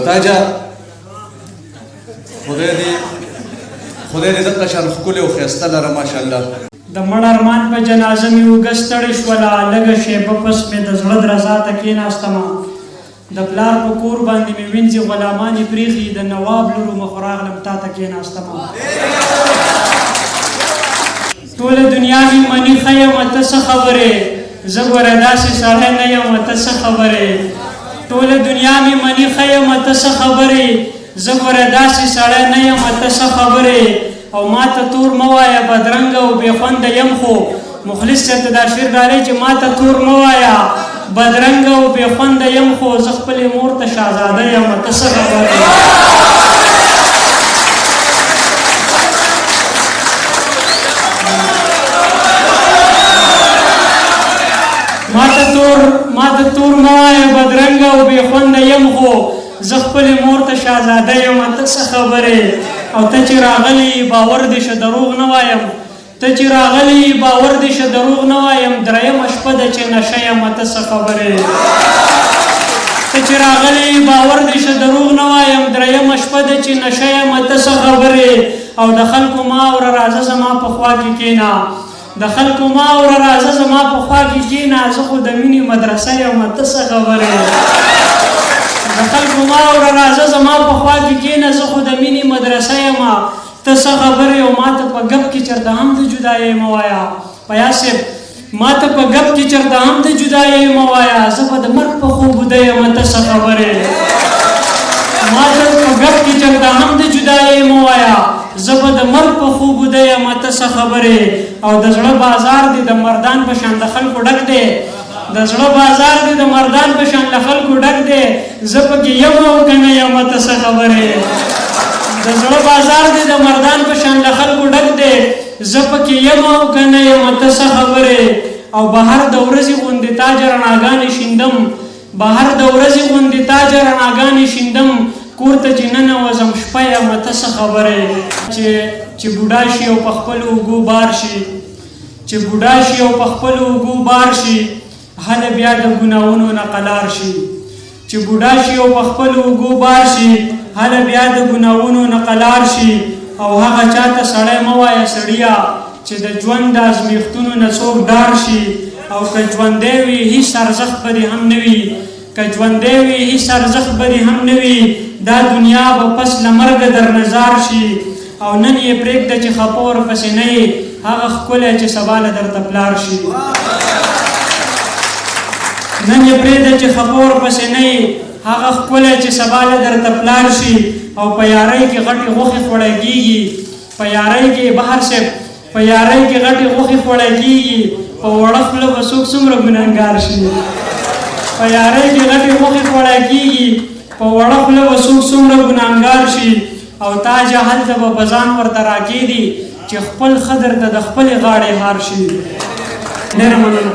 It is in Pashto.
تاجه خدای دې دغه شان ښکلې او ښایسته لره ماشاءالله. د مړ ارمان په جنازه مې اوږه ستړې شوله، لږه شېبه پس مې د زړه درزا ته کېناستمه. د پلار په کور باندې مې وینځې غلامانې پرېښي، د نواب لورو مخ راغلم تا ته کېناستمه. ټوله دنیا مې مني ښه یمه ته څه خبرې، زه ګوره داسې سړی نه یمه ته څه خبرې. ټوله دنیا مې مني ښه یمه ته څه خبرې، زه ګوره داسې سړی نه یمه ته څه خبرې. او ما ته تور مه وایه بدرنګه او بې خونده یم، خو مخلص صاحب ته دا شعر ډالۍ چې ما ته تور مه وایه بدرنګه او بې خونده یم، خو زه خپلې مور ته شهزاده یم ته څه خبرې. ما ته تور مه وایه بدرنګه او بې خونده یم، خو زه خپلې مور ته شهزاده یم ته څه خبرې. او ته چې راغلی باور دې شه دروغ نه وایم، ته چې راغلی باور دې شه دروغ نه وایم. درېیمه شپه ده چې نشه یم ته څه خبرې. ته چې راغلی باور دې شه دروغ نه وایم، درېیمه شپه ده چې نشه یم ته څه خبرې. او د خلکو ما اوره راځه زما په خوا کې کښېنه، د خلکو ما اوره راځه زما په خوا کې کښېنه، زه خو د مینې مدرسه یم ته څه خبرې. د خلکو ما اوره راځه زما په خوا کې کښېنه، زه خو د مینې مدرسه یم ته څه خبرې. او ما ته په ګپ کې چېرته هم د جدایۍ مه وایه فیاض صاحب، ما ته په ګپ کې چېرته هم د جدایۍ مه وایه، زه به د مرګ په خوب وده یم ته څه خبرې. ما ته په ګپ کې چېرته هم د جدایۍ مه وایه، زه به د مرګ په خوب وده یم ته څه خبرې. او د زړه بازار دی د مردان په شان د خلکو ډک دی، د زړه بازار دی د مردان په شان له خلکو ډک دی، زه پکې یم او که نه یم ته څه خبرې. د زړه بازار دی د مردان په شان له خلکو ډک دی، زه پکې یم او که نه یم ته څه خبرې. او بهر د ورځې غوندې تاجه رڼاګانې شیندم، بهر د ورځې غوندې تاجه رڼاګانې شیندم، کور ته چې ننوځم شپه یم ته څه خبرې. چې بوډا شي او په خپلو اوږو بار شي، چې بوډا شي او په خپلو اوږو بار شي، هله بیا د ګناهونو نه قلار شي. چې بوډا شي او په خپلو اوږو بار شي، هله بیا د ګناهونو نه قلار شي. او هغه چاته سړی مه وایه سړیه، چې د ژوند د ازمیښتونو نه څوک ډار شي. او که ژوندی وي هېڅ ارزښت به دې هم نه وي، که ژوندی وي هېڅ ارزښت به دې هم نه وي. دا دنیا به پس له مرګه در نظار شي. او نن یې پرېږده چې خفه ورپسې نه یې، هغه ښکلی چې سبا له درته پلار شي. نن یې پرېږده چې خفه ورپسې نه یې، هغه ښکلی چې سبا له درته پلار شي. او په یارۍ کې غټې غوښې خوړی کېږي، په یارۍ کې بهر صاحب په یارۍ کې غټې غوښې خوړی کېږي، په وړه خوله به څوک څومره ګنهګار شي. په یارۍ کې غټې غوښې خوړی کېږي، په وړه خوله به څوک څومره ګنهګار شي. او تاجه هلته به په ځان ورته راکېږي چې خپل ښه درته د خپلې غاړې هار شي. ډېره مننه.